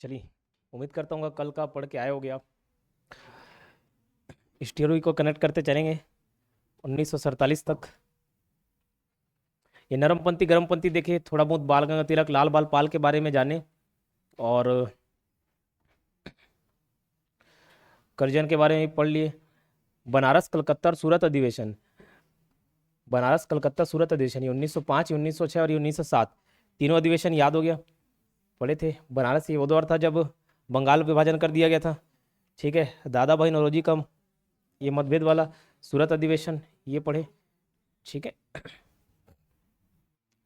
चलिए, उम्मीद करता हूँ कल का पढ़ के आए होगे आप। स्टीरोई को कनेक्ट करते चलेंगे 1947 तक। ये नरमपंथी गरमपंथी देखे, थोड़ा बहुत बाल गंगा तिलक लाल बाल पाल के बारे में जाने, और करजन के बारे में भी पढ़ लिए। बनारस कलकत्ता और सूरत अधिवेशन, बनारस कलकत्ता सूरत अधिवेशन, ये 1905, 1906 और ये 1907, तीनों अधिवेशन याद हो गया, पढ़े थे। बनारस ये वो दौर था जब बंगाल विभाजन कर दिया गया था, ठीक है। दादा भाई नौरोजी का ये मतभेद वाला सूरत अधिवेशन ये पढ़े, ठीक है।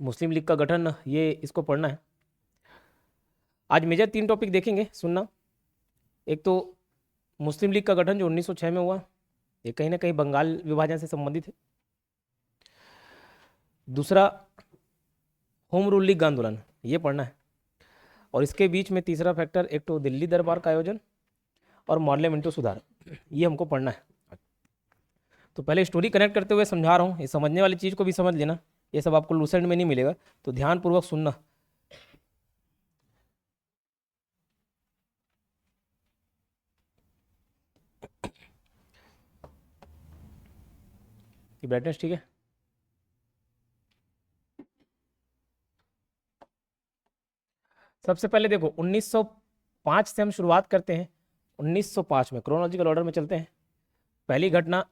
मुस्लिम लीग का गठन, ये इसको पढ़ना है। आज मेजर 3 टॉपिक देखेंगे, सुनना। एक तो मुस्लिम लीग का गठन जो 1906 में हुआ, ये कहीं ना कहीं बंगाल विभाजन से संबंधित है। दूसरा होम रूल लीग आंदोलन, ये पढ़ना है। और इसके बीच में तीसरा फैक्टर एक तो दिल्ली दरबार का आयोजन और मॉडल मिंटो सुधार, ये हमको पढ़ना है। तो पहले स्टोरी कनेक्ट करते हुए समझा रहा हूँ, ये समझने वाली चीज़ को भी समझ लेना, ये सब आपको लूसेंट में नहीं मिलेगा, तो ध्यानपूर्वक सुनना। ये ब्राइटनेस ठीक है। सबसे पहले देखो 1905 से हम शुरुआत करते हैं। 1905 में क्रोनोलॉजिकल ऑर्डर में चलते हैं। पहली घटना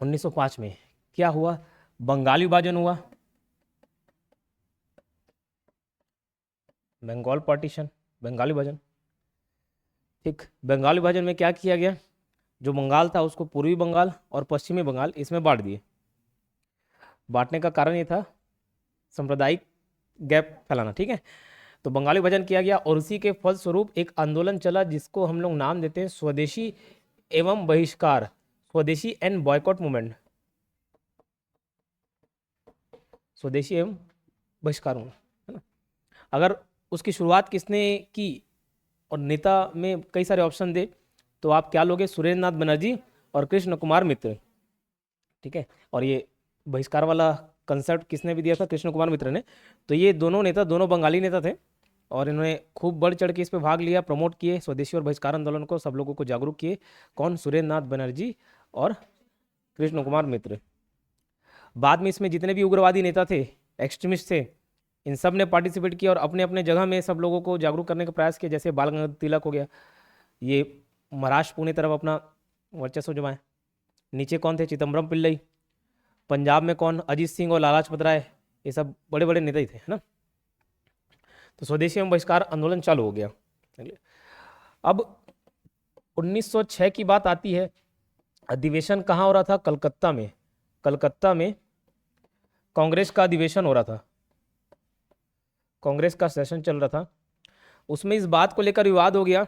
1905 में क्या हुआ? बंगाल विभाजन हुआ, बंगाल पार्टीशन, बंगाल विभाजन, ठीक। बंगाल विभाजन में क्या किया गया? जो बंगाल था उसको पूर्वी बंगाल और पश्चिमी बंगाल इसमें बांट दिए। बांटने का कारण ये था सांप्रदायिक गैप फैलाना, ठीक है। तो बंगाली विभाजन किया गया और उसी के फलस्वरूप एक आंदोलन चला जिसको हम लोग नाम देते हैं स्वदेशी एवं बहिष्कार, स्वदेशी एंड बॉयकॉट मूवमेंट, स्वदेशी एवं बहिष्कार मूवमेंट, है ना। अगर उसकी शुरुआत किसने की और नेता में कई सारे ऑप्शन दे तो आप क्या लोगे? सुरेंद्र नाथ बनर्जी और कृष्ण कुमार मित्र, ठीक है। और ये बहिष्कार वाला कंसेप्ट किसने भी दिया था? कृष्ण कुमार मित्र ने। तो ये दोनों नेता, दोनों बंगाली नेता थे और इन्होंने खूब बढ़ चढ़ के इस पे भाग लिया, प्रमोट किए स्वदेशी और बहिष्कार आंदोलन को, सब लोगों को जागरूक किए। कौन? सुरेंद्र नाथ बनर्जी और कृष्ण कुमार मित्र। बाद में इसमें जितने भी उग्रवादी नेता थे, एक्सट्रीमिस्ट थे, इन सब ने पार्टिसिपेट किया और अपने अपने जगह में सब लोगों को जागरूक करने का प्रयास किया। जैसे बाल गंगाधर तिलक हो गया, ये महाराष्ट्र पुणे तरफ अपना वर्चस्व जमाए। नीचे कौन थे? चिदम्बरम पिल्लई। पंजाब में कौन? अजीत सिंह और लाला लाजपत राय, ये सब बड़े बड़े नेता ही थे, है ना। तो स्वदेशी एवं बहिष्कार आंदोलन चालू हो गया। अब 1906 की बात आती है। अधिवेशन कहाँ हो रहा था? कलकत्ता में। कलकत्ता में कांग्रेस का अधिवेशन हो रहा था, कांग्रेस का सेशन चल रहा था। उसमें इस बात को लेकर विवाद हो गया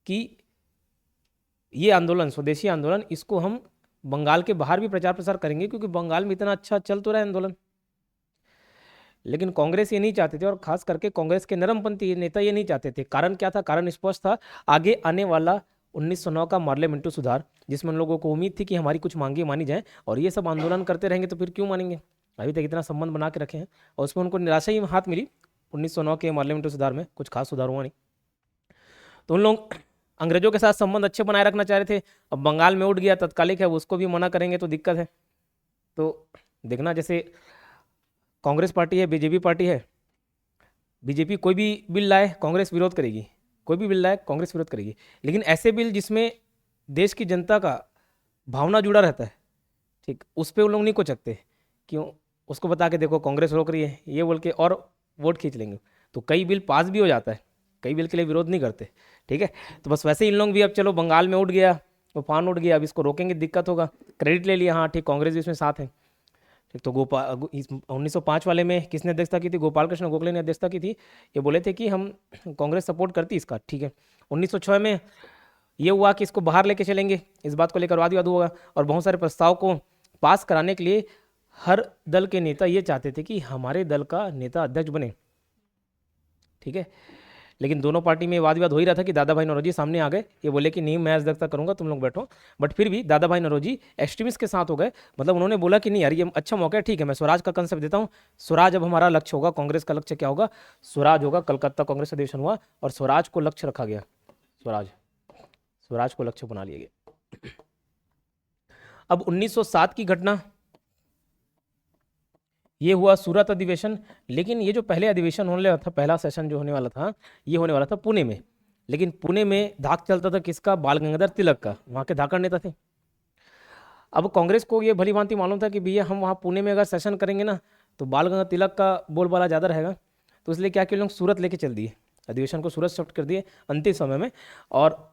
कि ये आंदोलन, स्वदेशी आंदोलन, इसको हम बंगाल के बाहर भी प्रचार प्रसार करेंगे क्योंकि बंगाल में इतना अच्छा चल तो रहा है आंदोलन। लेकिन कांग्रेस ये नहीं चाहते थे और खास करके कांग्रेस के नरमपंथी नेता ये नहीं चाहते थे। कारण क्या था? कारण स्पष्ट था, आगे आने वाला 1909 का मॉडल मिंटो सुधार, जिसमें उन लोगों को उम्मीद थी कि हमारी कुछ मांगे मानी जाए, और ये सब आंदोलन करते रहेंगे तो फिर क्यों मानेंगे? अभी तक इतना संबंध बना के रखे हैं और उसमें उनको निराशा ही हाथ मिली। 1909 के मॉडल मिंटो सुधार में कुछ खास सुधार हुआ नहीं। तो उन लोग अंग्रेजों के साथ संबंध अच्छे बनाए रखना चाह रहे थे। अब बंगाल में उठ गया, तत्कालिक है, उसको भी मना करेंगे तो दिक्कत है। तो देखना, जैसे कांग्रेस पार्टी है, बीजेपी पार्टी है, बीजेपी कोई भी बिल लाए कांग्रेस विरोध करेगी, कोई भी बिल लाए कांग्रेस विरोध करेगी। लेकिन ऐसे बिल जिसमें देश की जनता का भावना जुड़ा रहता है, ठीक, उस पर उन लोग नहीं को सकते। क्यों? उसको बता के देखो कांग्रेस रोक रही है ये बोल के और वोट खींच लेंगे। तो कई बिल पास भी हो जाता है, कई बिल के लिए विरोध नहीं करते, ठीक है। तो बस वैसे ही इन लोग भी, अब चलो बंगाल में उठ गया, तूफान उठ गया, अब इसको रोकेंगे दिक्कत होगा, क्रेडिट ले लिया, हाँ ठीक, कांग्रेस भी इसमें साथ है, ठीक। तो 1905 वाले में किसने अध्यक्षता की थी? गोपाल कृष्ण गोखले ने अध्यक्षता की थी। ये बोले थे कि हम कांग्रेस सपोर्ट करती इसका, ठीक है। 1906 में ये हुआ कि इसको बाहर लेके चलेंगे, इस बात को लेकर वाद विवाद हुआ और बहुत सारे प्रस्ताव को पास कराने के लिए हर दल के नेता ये चाहते थे कि हमारे दल का नेता अध्यक्ष बने, ठीक है। लेकिन दोनों पार्टी में वाद विवाद हो ही रहा था कि दादा भाई नौरोजी सामने आ गए, ये बोले कि नहीं मैं अध्यक्षता करूंगा, तुम लोग बैठो। बट फिर भी दादा भाई नौरोजी एक्सट्रीमिस्ट के साथ हो गए, मतलब उन्होंने बोला कि नहीं यार ये अच्छा मौका है, ठीक है मैं स्वराज का कंसेप्ट देता हूँ, स्वराज अब हमारा लक्ष्य होगा। कांग्रेस का लक्ष्य क्या होगा? स्वराज होगा। कलकत्ता कांग्रेस अधिवेशन हुआ और स्वराज को लक्ष्य रखा गया, स्वराज, स्वराज को लक्ष्य बना लिया गया। अब 1907 की घटना, ये हुआ सूरत अधिवेशन। लेकिन ये जो पहले अधिवेशन होने वाला था, पहला सेशन जो होने वाला था, ये होने वाला था पुणे में। लेकिन पुणे में धाक चलता था किसका? बाल गंगाधर तिलक का, वहाँ के धाकड़ नेता थे। अब कांग्रेस को ये भली भांति मालूम था कि भैया हम वहाँ पुणे में अगर सेशन करेंगे ना तो बाल गंगाधर तिलक का बोलबाला ज़्यादा रहेगा, तो इसलिए क्या कि लोग सूरत लेके चल दिए, अधिवेशन को सूरत शिफ्ट कर दिए अंतिम समय में। और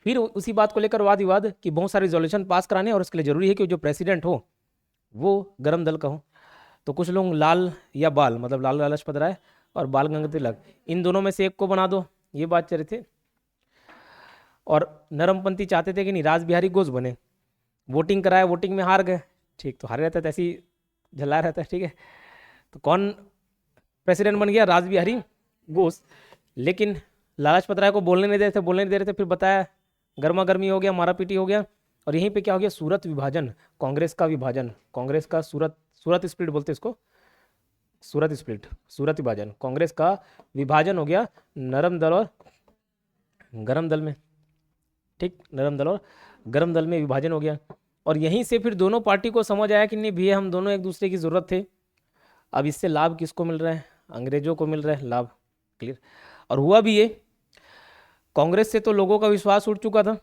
फिर उसी बात को लेकर वाद विवाद कि बहुत सारे रिजोल्यूशन पास कराने और उसके लिए जरूरी है कि जो प्रेसिडेंट हो वो गरम दल का हो। तो कुछ लोग लाल या बाल, मतलब लाल लाजपत राय और बाल गंगाधर तिलक, इन दोनों में से एक को बना दो, ये बात चल रही थी। और नरमपंथी चाहते थे कि नहीं रास बिहारी घोष बने। वोटिंग कराया, वोटिंग में हार गए, ठीक, तो हारे रहता है, ऐसे ही झल्ला रहता है, ठीक है। तो कौन प्रेसिडेंट बन गया? रास बिहारी घोष। लेकिन लाजपत राय को बोलने नहीं दे रहे थे, बोलने नहीं दे रहे थे, फिर बताया गर्मा गर्मी हो गया, मारा पीटी हो गया। और यहीं पे क्या हो गया? सूरत विभाजन, कांग्रेस का विभाजन, कांग्रेस का सूरत स्प्लिट बोलते हैं इसको, सूरत स्प्लिट, सूरत विभाजन, कांग्रेस का विभाजन हो गया नरम दल और गरम दल में, ठीक, नरम दल और गरम दल में विभाजन हो गया। और यहीं से फिर दोनों पार्टी को समझ आया कि नहीं भैया हम दोनों एक दूसरे की ज़रूरत थे। अब इससे लाभ किसको मिल रहा है? अंग्रेजों को मिल रहा है लाभ, क्लियर। और हुआ भी ये, कांग्रेस से तो लोगों का विश्वास उठ चुका था,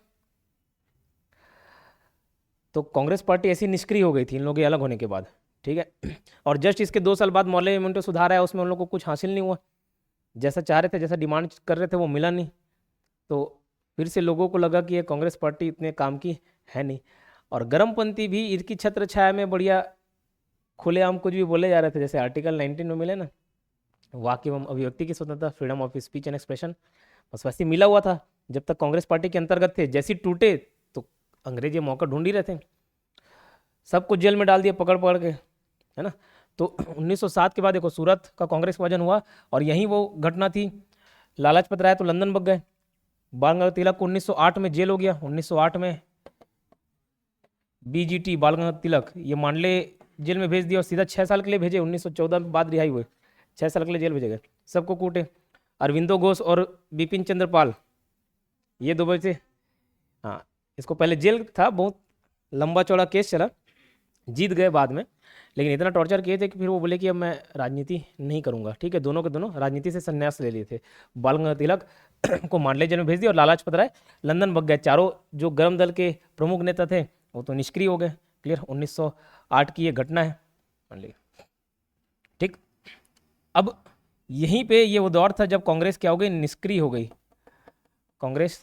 तो कांग्रेस पार्टी ऐसी निष्क्रिय हो गई थी इन लोगों के अलग होने के बाद, ठीक है। और जस्ट इसके 2 साल बाद मौलवी में सुधार आया, उसमें उन लोगों को कुछ हासिल नहीं हुआ, जैसा चाह रहे थे, जैसा डिमांड कर रहे थे वो मिला नहीं। तो फिर से लोगों को लगा कि ये कांग्रेस पार्टी इतने काम की है नहीं। और गर्मपंथी भी इनकी छत्र छाया में बढ़िया खुलेआम कुछ भी बोले जा रहे थे, जैसे आर्टिकल 19 में मिले ना, वाक्य एवं अभिव्यक्ति की स्वतंत्रता, freedom of speech and expression, बस वैसे मिला हुआ था जब तक कांग्रेस पार्टी के अंतर्गत थे। जैसे टूटे तो अंग्रेज ये मौका ढूंढ ही रहे थे, सबको जेल में डाल दिया पकड़ पकड़ के, है ना। तो 1907 के बाद देखो सूरत का कांग्रेस का वजन हुआ और यहीं वो घटना थी। लालचपत राय तो लंदन भाग गए, बाल गंगाधर तिलक को 1908 में जेल हो गया। 1908 में बीजीटी बाल गंगाधर तिलक ये मांडले जेल में भेज दिया और सीधा 6 साल के लिए भेजे। 1914 में बाद रिहाई हुए, 6 साल के लिए जेल भेजे गए, सबको कूटे। अरविंदो घोष और बिपिन चंद्र पाल ये 2 बजे, हाँ, इसको पहले जेल था, बहुत लंबा चौड़ा केस चला, जीत गए बाद में, लेकिन इतना टॉर्चर किए थे कि फिर वो बोले कि अब मैं राजनीति नहीं करूंगा, ठीक है। दोनों के दोनों राजनीति से संन्यास ले लिए थे। बाल गंगाधर तिलक को मांडले जेल में भेज दिया और लालचपत राय लंदन भाग गए। चारों जो गर्म दल के प्रमुख नेता थे वो तो निष्क्रिय हो गए, क्लियर। 1908 की ये घटना है, मान ली, ठीक। अब यहीं पे ये वो दौर था जब कांग्रेस क्या हो गई? निष्क्रिय हो गई, कांग्रेस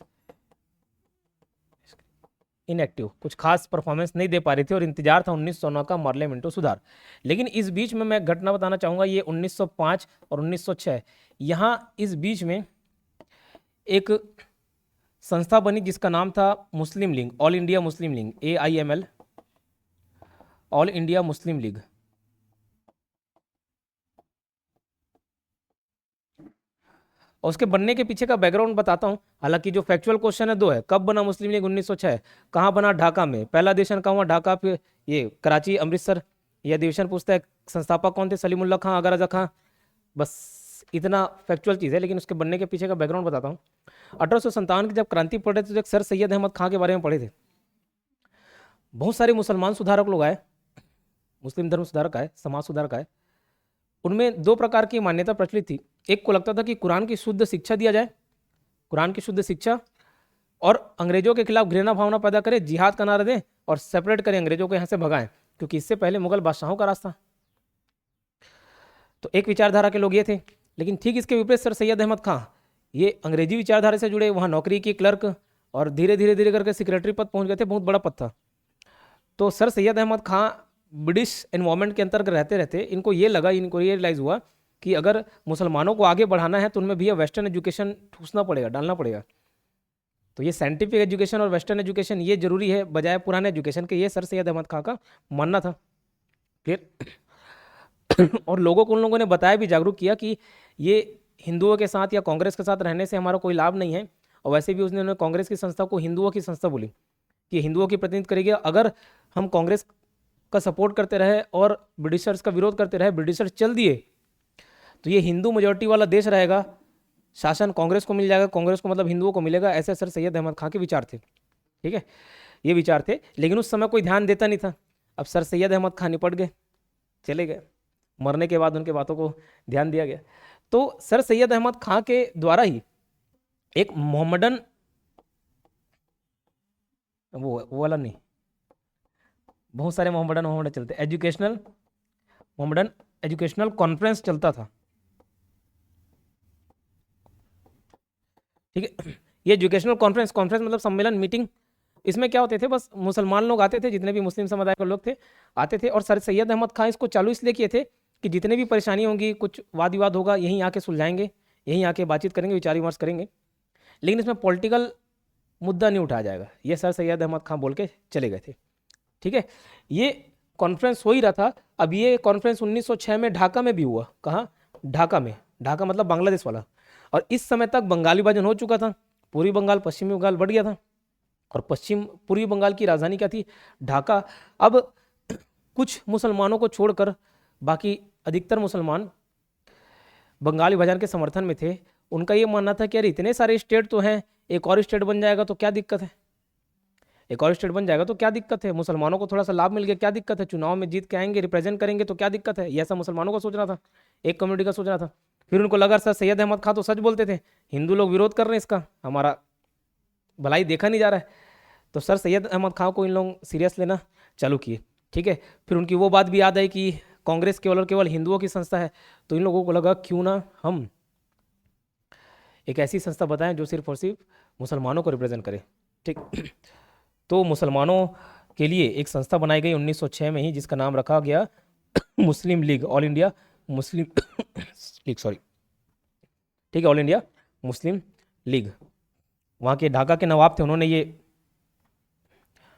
इनएक्टिव, कुछ खास परफॉर्मेंस नहीं दे पा रही थी और इंतजार था 1909 का मॉर्ले मिंटो सुधार। लेकिन इस बीच में मैं घटना बताना चाहूंगा, ये 1905 और 1906, यहाँ इस बीच में एक संस्था बनी जिसका नाम था Muslim League, all India Muslim League, AIML, all India Muslim League. और उसके बनने के पीछे का बैकग्राउंड बताता हूं। हालांकि जो फैक्चुअल क्वेश्चन है 2 है, कब बना मुस्लिम लीग? 1906। कहाँ बना? ढाका में। पहला अधिवेशन कहाँ हुआ? ढाका पे, ये कराची, अमृतसर। ये अधिवेशन पूछता है संस्थापक कौन थे? सलीमुल्लाह खां, आगा रजा खां। बस इतना फैक्चुअल चीज़ है, लेकिन उसके बनने के पीछे का बैकग्राउंड बताता हूँ। 1857 की जब क्रांति पढ़ रहे थे तो एक सर सैयद अहमद खां के बारे में पढ़े थे। बहुत सारे मुसलमान सुधारक लोग आए, मुस्लिम धर्म सुधारक आए, समाज सुधारक आए। उनमें 2 प्रकार की मान्यता प्रचलित थी। एक को लगता था कि कुरान की शुद्ध शिक्षा दिया जाए, कुरान की शुद्ध शिक्षा, और अंग्रेजों के खिलाफ घृणा भावना पैदा करें, जिहाद का नारा दें और सेपरेट करें, अंग्रेजों को यहाँ से भगाएं, क्योंकि इससे पहले मुगल बादशाहों का रास्ता। तो एक विचारधारा के लोग ये थे। लेकिन ठीक इसके विपरीत सर सैयद अहमद खां, ये अंग्रेजी विचारधारा से जुड़े, वहाँ नौकरी की, क्लर्क, और धीरे धीरे धीरे करके सेक्रेटरी पद पहुँच गए थे, बहुत बड़ा पद था। तो सर सैयद अहमद खां ब्रिटिश एनवायरमेंट के अंतर्गत रहते रहते इनको ये लगा, इनको ये रियलाइज़ हुआ कि अगर मुसलमानों को आगे बढ़ाना है तो उनमें भी वेस्टर्न एजुकेशन ठूसना पड़ेगा, डालना पड़ेगा। तो ये साइंटिफिक एजुकेशन और वेस्टर्न एजुकेशन ये जरूरी है बजाय पुराने एजुकेशन के, ये सर सैयद अहमद खां का मानना था, फिर और लोगों को उन लोगों ने बताया भी, जागरूक किया कि ये हिंदुओं के साथ या कांग्रेस के साथ रहने से हमारा कोई लाभ नहीं है। और वैसे भी उसने कांग्रेस की संस्था को हिंदुओं की संस्था बोली कि हिंदुओं की प्रतिनिधित्व करेगी। अगर हम कांग्रेस का सपोर्ट करते रहे और ब्रिटिशर्स का विरोध करते रहे, ब्रिटिशर्स चल दिए, तो ये हिंदू मेजोरिटी वाला देश रहेगा, शासन कांग्रेस को मिल जाएगा, कांग्रेस को मतलब हिंदुओं को मिलेगा। ऐसे सर सैयद अहमद खां के विचार थे। ठीक है, ये विचार थे, लेकिन उस समय कोई ध्यान देता नहीं था। अब सर सैयद अहमद खां निपट गए, चले गए, मरने के बाद उनके बातों को ध्यान दिया गया। तो सर सैयद अहमद खां के द्वारा ही एक मोहम्मदन, वो वाला नहीं, बहुत सारे मोहम्मदन चलते, मोहम्मदन एजुकेशनल कॉन्फ्रेंस चलता था। ठीक है, ये एजुकेशनल कॉन्फ्रेंस मतलब सम्मेलन, मीटिंग। इसमें क्या होते थे, बस मुसलमान लोग आते थे, जितने भी मुस्लिम समुदाय के लोग थे आते थे। और सर सैयद अहमद खां इसको चालू इसलिए किए थे कि जितने भी परेशानी होंगी, कुछ वाद विवाद होगा, यहीं आके सुलझाएंगे, यहीं आके बातचीत करेंगे, विचार विमर्श करेंगे, लेकिन इसमें पॉलिटिकल मुद्दा नहीं उठाया जाएगा। ये सर सैयद अहमद खां बोल के चले गए थे। ठीक है, ये कॉन्फ्रेंस हो ही रहा था। अब ये कॉन्फ्रेंस 1906 में ढाका में भी हुआ। कहाँ? ढाका में। ढाका मतलब बांग्लादेश वाला। और इस समय तक बंगाली विभाजन हो चुका था, पूर्वी बंगाल पश्चिमी बंगाल बढ़ गया था, और पूर्वी बंगाल की राजधानी क्या थी? ढाका। अब कुछ मुसलमानों को छोड़कर बाकी अधिकतर मुसलमान बंगाल विभाजन के समर्थन में थे। उनका ये मानना था कि यार इतने सारे स्टेट तो हैं, एक और स्टेट बन जाएगा तो क्या दिक्कत है, एक और स्टेट बन जाएगा तो क्या दिक्कत है, मुसलमानों को थोड़ा सा लाभ मिल गया, क्या दिक्कत है, चुनाव में जीत के आएंगे, रिप्रेजेंट करेंगे तो क्या दिक्कत है। ये ऐसा मुसलमानों का सोचना था, एक कम्युनिटी का सोचना था। फिर उनको लगा सर सैयद अहमद खां तो सच बोलते थे, हिंदू लोग विरोध कर रहे हैं इसका, हमारा भलाई देखा नहीं जा रहा है। तो सर सैयद अहमद खां को इन लोग सीरियस लेना चालू किए। ठीक है, फिर उनकी वो बात भी याद आई कि कांग्रेस केवल और केवल हिंदुओं की संस्था है, तो इन लोगों को लगा क्यों ना हम एक ऐसी संस्था बताएं जो सिर्फ और सिर्फ मुसलमानों को रिप्रेजेंट करे। ठीक, तो मुसलमानों के लिए एक संस्था बनाई गई 1906 में ही, जिसका नाम रखा गया Muslim League, all India Muslim League, sorry. ठीक है, ऑल इंडिया मुस्लिम लीग। वहाँ के ढाका के नवाब थे, उन्होंने ये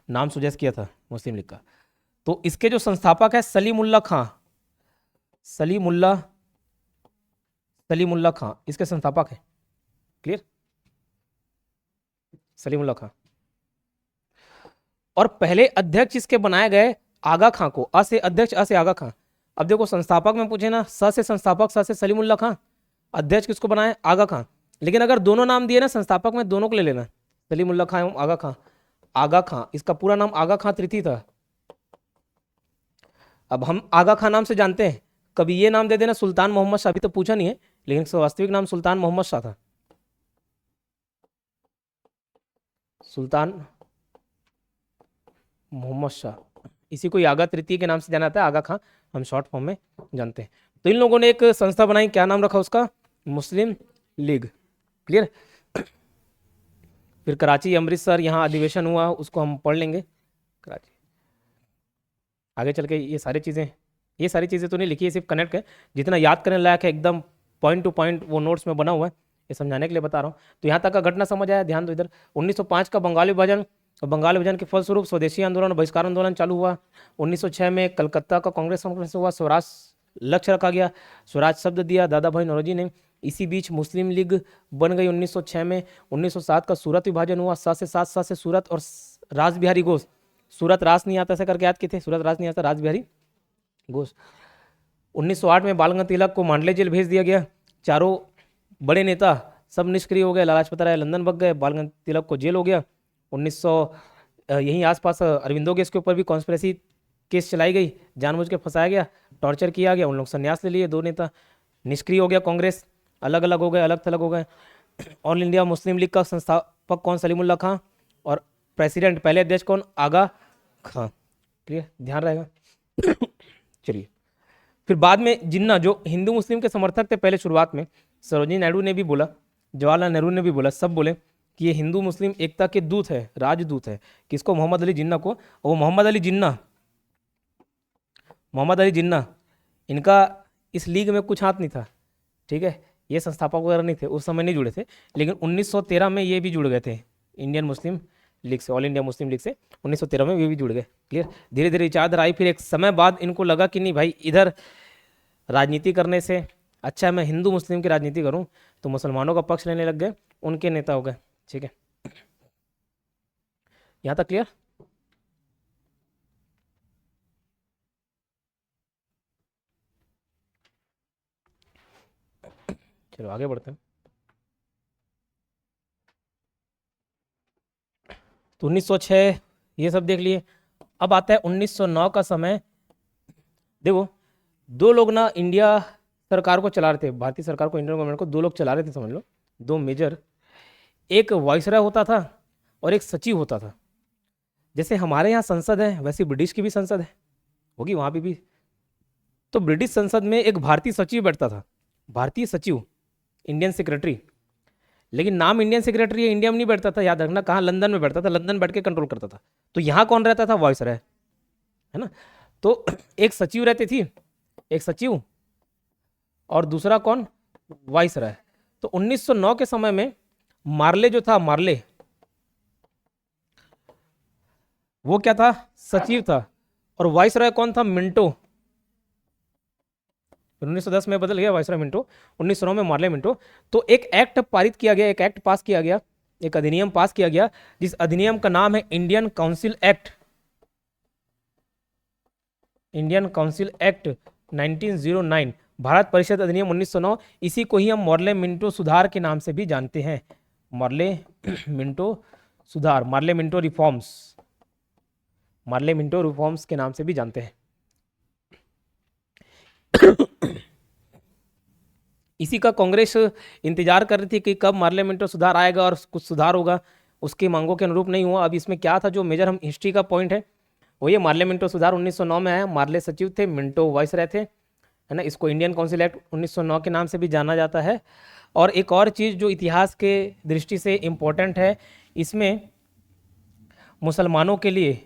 नाम सुजेस्ट किया था मुस्लिम लीग का। तो इसके जो संस्थापक है सलीमुल्लाह खां, सलीमुल्लाह खां इसके संस्थापक है। क्लियर? सलीमुल्लाह खां। और पहले अध्यक्ष इसके बनाए गए आगा खां को, अ से अध्यक्ष, अ से आगा खां। अब देखो संस्थापक में पूछे ना, स से संस्थापक, स से सलीमुल्लाह खां, अध्यक्ष किसको बनाए? आगा खां। लेकिन अगर दोनों नाम दिए ना संस्थापक में, दोनों को ले लेना, सलीमुल्लाह खां एवं आगा खां। आगा खां, इसका पूरा नाम आगा खां तृतीय था। अब हम आगा खां नाम से जानते हैं, कभी ये नाम दे देना सुल्तान मोहम्मद शाह, अभी तो पूछा नहीं है, लेकिन इसका वास्तविक नाम सुल्तान मोहम्मद शाह था। सुल्तान मोहम्मद शाह, इसी को आगा तृतीय के नाम से जाना जाता है, आगा खां हम शॉर्ट फॉर्म में जानते हैं। तो इन लोगों ने एक संस्था बनाई, क्या नाम रखा उसका? मुस्लिम लीग। क्लियर? फिर कराची, अमृतसर, यहाँ अधिवेशन हुआ, उसको हम पढ़ लेंगे। कराची आगे चल के ये सारी चीज़ें तो नहीं लिखी है, सिर्फ कनेक्ट है, जितना याद करने लायक है एकदम पॉइंट टू पॉइंट वो नोट्स में बना हुआ है, ये समझाने के लिए बता रहा हूँ। तो यहाँ तक का घटना समझ आया, ध्यान दो इधर। 1905 का बंगाल विभाजन, और बंगाल विभाजन के फलस्वरूप स्वदेशी आंदोलन, बहिष्कार आंदोलन चालू हुआ। 1906 में कलकत्ता का कांग्रेस कॉन्फ्रेंस हुआ, स्वराज लक्ष्य रखा गया, स्वराज शब्द दिया दादा भाई नौरोजी ने। इसी बीच मुस्लिम लीग बन गई 1906 में। 1907 का सूरत विभाजन हुआ, सा से सूरत और रास बिहारी घोष, सूरत रास नहीं आता ऐसा करके याद किए थे, सूरत रास नहीं आता, रास बिहारी घोष। 1908 में बाल गंगाधर तिलक को मांडले जेल भेज दिया गया, चारों बड़े नेता सब निष्क्रिय हो गए, लाला लाजपत राय लंदन भाग गए, बाल गंगाधर तिलक को जेल हो गया। 1900 यहीं आसपास अरविंदो गेस के ऊपर भी कॉन्स्पिरेसी केस चलाई गई, जानबूझ के फंसाया गया, टॉर्चर किया गया, उन लोग संन्यास ले लिए, दो नेता निष्क्रिय हो गया, कांग्रेस अलग अलग हो गए, अलग थलग हो गए। ऑल इंडिया मुस्लिम लीग का संस्थापक कौन? सलीमुल्लाह खां। और प्रेसिडेंट, पहले अध्यक्ष कौन? आगा खां। क्लियर? ध्यान रहेगा। चलिए, फिर बाद में जिन्ना, जो हिंदू मुस्लिम के समर्थक थे पहले शुरुआत में, सरोजिनी नायडू ने भी बोला, जवाहरलाल नेहरू ने भी बोला, सब बोले कि ये हिंदू मुस्लिम एकता के दूत है, राजदूत है। किसको? मोहम्मद अली जिन्ना को। वो मोहम्मद अली जिन्ना, इनका इस लीग में कुछ हाथ नहीं था। ठीक है, ये संस्थापक वगैरह नहीं थे, उस समय नहीं जुड़े थे, लेकिन 1913 में ये भी जुड़ गए थे इंडियन मुस्लिम लीग से, ऑल इंडिया मुस्लिम लीग से 1913 में ये भी जुड़ गए। क्लियर? धीरे धीरे विचारधारा आई। फिर एक समय बाद इनको लगा कि नहीं भाई, इधर राजनीति करने से अच्छा मैं हिंदू मुस्लिम की राजनीति करूं तो मुसलमानों का पक्ष लेने लग गए, उनके नेता हो गए। ठीक है, यहाँ तक क्लियर। चलो आगे बढ़ते हैं। तो 1906 ये सब देख लिए। अब आता है 1909 का समय। देखो दो लोग ना इंडिया सरकार को चला रहे थे, भारतीय सरकार को, इंडियन गवर्नमेंट को दो लोग चला रहे थे, समझ लो दो मेजर। एक वाइसरॉय होता था और एक सचिव होता था। जैसे हमारे यहाँ संसद है वैसे ब्रिटिश की भी संसद है, होगी वहाँ पे भी। तो ब्रिटिश संसद में एक भारतीय सचिव बैठता था, भारतीय सचिव, इंडियन सेक्रेटरी। लेकिन नाम इंडियन सेक्रेटरी है, इंडिया में नहीं बैठता था, याद रखना। कहाँ? लंदन में बैठता था, लंदन बैठ के कंट्रोल करता था। तो यहाँ कौन रहता था? वाइसरॉय, है ना। तो एक सचिव रहती थी, एक सचिव, और दूसरा कौन? वाइसरॉय। तो 1909 के समय में मार्ले जो था, मार्ले, वो क्या था? सचिव था। और वाइसरॉय कौन था? मिंटो। 1910 में बदल गया वाइसरॉय मिंटो, 1909 में मार्ले मिंटो। तो एक एक्ट पारित किया गया, एक एक्ट पास किया गया, एक अधिनियम पास किया गया, जिस अधिनियम का नाम है Indian council act, Indian council act 1909, Bharat परिषद अधिनियम 1909। इसी को ही हम मार्ले मिंटो सुधार के नाम से भी जानते हैं, मार्ले मिंटो सुधार, Morley Minto reforms, Morley Minto reforms के नाम से भी जानते हैं। इसी का कांग्रेस इंतजार कर रही थी कि कब मार्ले मिंटो सुधार आएगा और कुछ सुधार होगा, उसकी मांगों के अनुरूप नहीं हुआ। अब इसमें क्या था, जो मेजर हम हिस्ट्री का पॉइंट है वो ये मार्ले मिंटो सुधार 1909 में आया। मार्ले सचिव थे, मिंटो वाइसरॉय थे, है ना। इसको इंडियन काउंसिल एक्ट 1909 के नाम से भी जाना जाता है। और एक और चीज़ जो इतिहास के दृष्टि से इम्पोर्टेंट है, इसमें मुसलमानों के लिए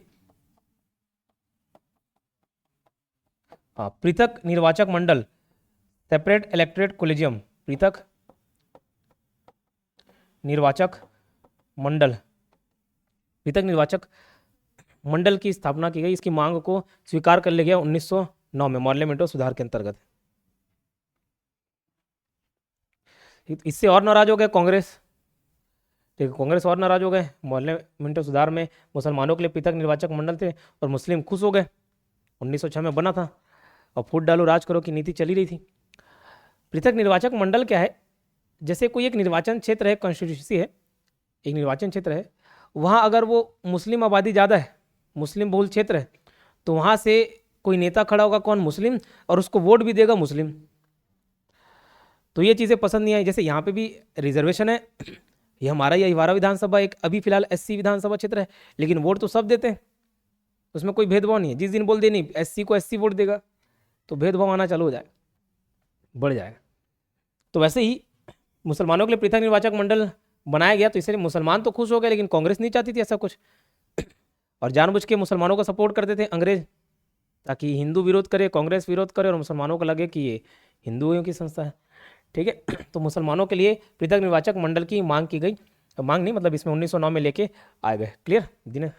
पृथक निर्वाचक मंडल, सेपरेट इलेक्टोरेट कोलिजियम, पृथक निर्वाचक मंडल, पृथक निर्वाचक मंडल की स्थापना की गई। इसकी मांग को स्वीकार कर लिया गया 1909 में मार्ले मिंटो सुधार के अंतर्गत। इससे और नाराज हो गए कांग्रेस, ठीक है, कांग्रेस और नाराज हो गए। मार्ले मिंटो सुधार में मुसलमानों के लिए पृथक निर्वाचक मंडल थे और मुस्लिम खुश हो गए। 1906 में बना था और फूट डालो राज करो की नीति चली रही थी। पृथक निर्वाचक मंडल क्या है? जैसे कोई एक निर्वाचन क्षेत्र है, कॉन्स्टिट्यूंसी है, एक निर्वाचन क्षेत्र है, वहाँ अगर वो मुस्लिम आबादी ज़्यादा है, मुस्लिम बहुल क्षेत्र है, तो वहाँ से कोई नेता खड़ा होगा, कौन? मुस्लिम, और उसको वोट भी देगा मुस्लिम। तो ये चीज़ें पसंद नहीं आई। जैसे यहाँ पे भी रिजर्वेशन है, ये हमारा ये अहिवारा विधानसभा एक अभी फिलहाल एससी विधानसभा क्षेत्र है, लेकिन वोट तो सब देते हैं, उसमें कोई भेदभाव नहीं है। जिस दिन बोल दे नहीं एससी को एससी वोट देगा तो भेदभाव आना चालू हो जाएगा, बढ़ जाएगा। तो वैसे ही मुसलमानों के लिए पृथक निर्वाचक मंडल बनाया गया, तो इसलिए मुसलमान तो खुश हो गए, लेकिन कांग्रेस नहीं चाहती थी ऐसा कुछ, और जानबूझ के मुसलमानों को सपोर्ट करते थे अंग्रेज, ताकि हिंदू विरोध करे, कांग्रेस विरोध करे और मुसलमानों को लगे कि ये हिंदुओं की संस्था है। ठीक है, तो मुसलमानों के लिए पृथक निर्वाचक मंडल की मांग की गई, मांग नहीं मतलब इसमें 1909 में लेके आ गए। क्लियर दिन?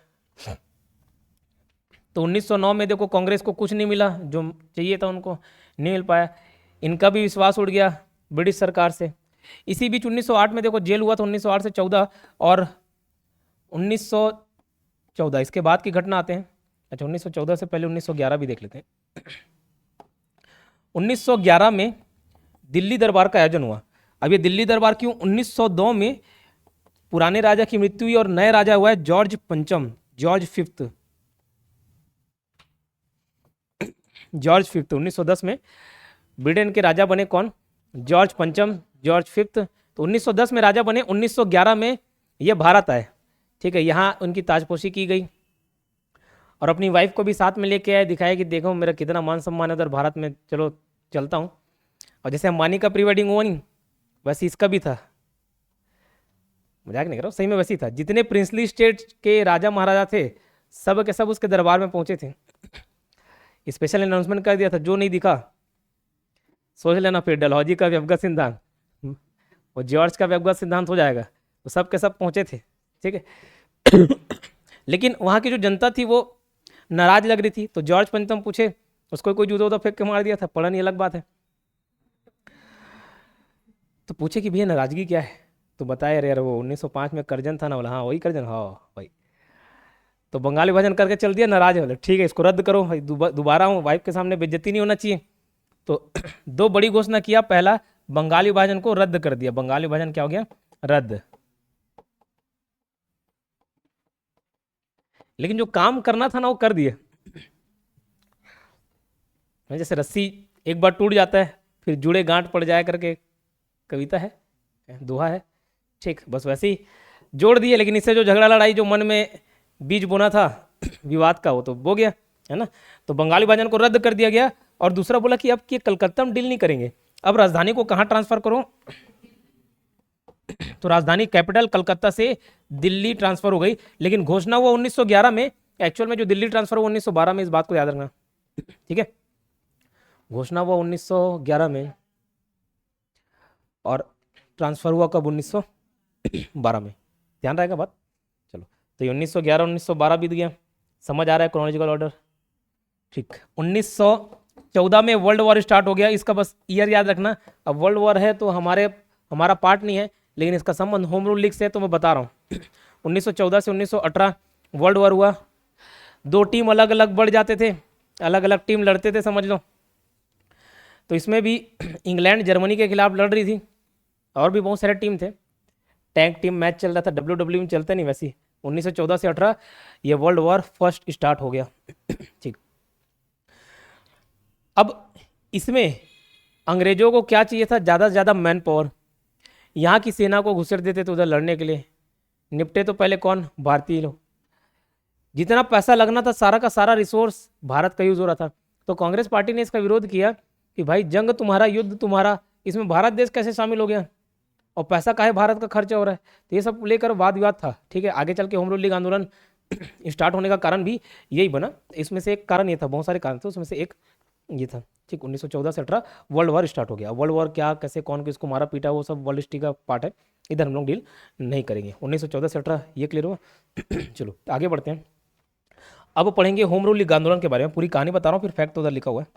तो 1909 में देखो कांग्रेस को कुछ नहीं मिला, जो चाहिए था उनको नहीं मिल पाया, इनका भी विश्वास उड़ गया ब्रिटिश सरकार से। इसी बीच 1908 में देखो जेल हुआ था, 1908 से 14, और 1914 इसके बाद की घटना आते हैं। अच्छा 1914 से पहले 1911 भी देख लेते हैं। 1911 में दिल्ली दरबार का आयोजन हुआ। अब ये दिल्ली दरबार क्यों? 1902 में पुराने राजा की मृत्यु हुई और नए राजा हुआ है जॉर्ज पंचम, जॉर्ज फिफ्थ, जॉर्ज फिफ्थ। 1910 में ब्रिटेन के राजा बने कौन? जॉर्ज पंचम, जॉर्ज फिफ्थ। तो 1910 में राजा बने, 1911 में ये भारत आए। ठीक है, यहाँ उनकी ताजपोशी की गई और अपनी वाइफ को भी साथ में लेके आए, दिखाया कि देखो मेरा कितना मान सम्मान है उधर भारत में, चलो चलता हूँ। और जैसे अंबानी का प्री वेडिंग हुआ नहीं, वैसे इसका भी था, मजाक नहीं कर रहा हूँ, सही में वैसे ही था। जितने प्रिंसली स्टेट के राजा महाराजा थे सब के सब उसके दरबार में पहुंचे थे। स्पेशल अनाउंसमेंट कर दिया था, जो नहीं दिखा सोच लेना फिर डलहौजी का व्यवगत सिद्धांत और जॉर्ज का व्यवगत सिद्धांत हो जाएगा। तो सब के सब पहुंचे थे, ठीक है। लेकिन वहाँ की जो जनता थी वो नाराज लग रही थी, तो जॉर्ज पंचम पूछे, उसको कोई जूता वूता फेंक के मार दिया था, पढ़ा नहीं, अलग बात है। तो पूछे कि भैया नाराजगी क्या है, तो बताया अरे यार वो 1905 में करजन था ना, बोला हाँ वही करजन, हाँ भाई। तो बंगाल विभाजन करके चल दिया, नाराज है, बोले ठीक है इसको रद्द करो भाई, दोबारा हूँ वाइफ के सामने बेइज्जती नहीं होना चाहिए। तो दो बड़ी घोषणा किया, पहला बंगाल विभाजन को रद्द कर दिया, बंगाल विभाजन क्या हो गया, रद्द। लेकिन जो काम करना था ना वो कर दिए। जैसे रस्सी एक बार टूट जाता है फिर जुड़े गांठ पड़ जाए करके कविता है, दोहा है, ठीक बस वैसे ही जोड़ दिए। लेकिन इससे जो झगड़ा लड़ाई जो मन में बीज बोना था विवाद का वो तो बो गया, है ना। तो बंगाली विभाजन को रद्द कर दिया गया। और दूसरा बोला कि अब कि कलकत्ता में डील नहीं करेंगे, अब राजधानी को कहाँ ट्रांसफर करो, तो राजधानी कैपिटल कलकत्ता से दिल्ली ट्रांसफर हो गई। लेकिन घोषणा हुआ 1911 में, एक्चुअल में जो दिल्ली ट्रांसफर हुआ 1912 में, इस बात को याद रखना, ठीक है। घोषणा हुआ 1911 में और ट्रांसफर हुआ कब, 1912 में, ध्यान रहेगा बात। चलो तो ये 1911 1912 बीत गया, समझ आ रहा है क्रोनोलॉजिकल ऑर्डर, ठीक। 1914 में वर्ल्ड वॉर स्टार्ट हो गया, इसका बस ईयर याद रखना। अब वर्ल्ड वॉर है तो हमारा पार्ट नहीं है, लेकिन इसका संबंध होम रूल लीग से है तो मैं बता रहा हूँ। 1914 से 1918 वर्ल्ड वॉर हुआ, दो टीम अलग अलग बढ़ जाते थे, अलग अलग टीम लड़ते थे, समझ लो। तो इसमें भी इंग्लैंड जर्मनी के खिलाफ लड़ रही थी, और भी बहुत सारे टीम थे, टैंक टीम मैच चल रहा था, WWE में चलता नहीं वैसे। 1914 से 18 ये वर्ल्ड वॉर फर्स्ट स्टार्ट हो गया, ठीक। अब इसमें अंग्रेजों को क्या चाहिए था, ज़्यादा से ज़्यादा मैन पावर, यहाँ की सेना को घुसेड़ देते थे उधर लड़ने के लिए, निपटे तो पहले कौन, भारतीय लोग। जितना पैसा लगना था सारा का सारा रिसोर्स भारत का यूज हो रहा था। तो कांग्रेस पार्टी ने इसका विरोध किया कि भाई जंग तुम्हारा, युद्ध तुम्हारा, इसमें भारत देश कैसे शामिल हो गया, और पैसा काहे भारत का खर्चा हो रहा है। तो ये सब लेकर वाद विवाद था, ठीक है। आगे चल के होम रूल लीग आंदोलन स्टार्ट होने का कारण भी यही बना, इसमें से एक कारण ये था, बहुत सारे कारण थे उसमें से एक ये था, ठीक। 1914 से 18 वर्ल्ड वॉर स्टार्ट हो गया। वर्ल्ड वॉर क्या, कैसे, कौन किसको मारा पीटा, वो सब वर्ल्ड हिस्ट्री का पार्ट है, इधर हम लोग डील नहीं करेंगे। 1914 से 18 ये क्लियर हुआ। चलो आगे बढ़ते हैं, अब पढ़ेंगे होम रूल लीग आंदोलन के बारे में, पूरी कहानी बता रहा हूँ, फिर फैक्ट तो उधर लिखा हुआ है।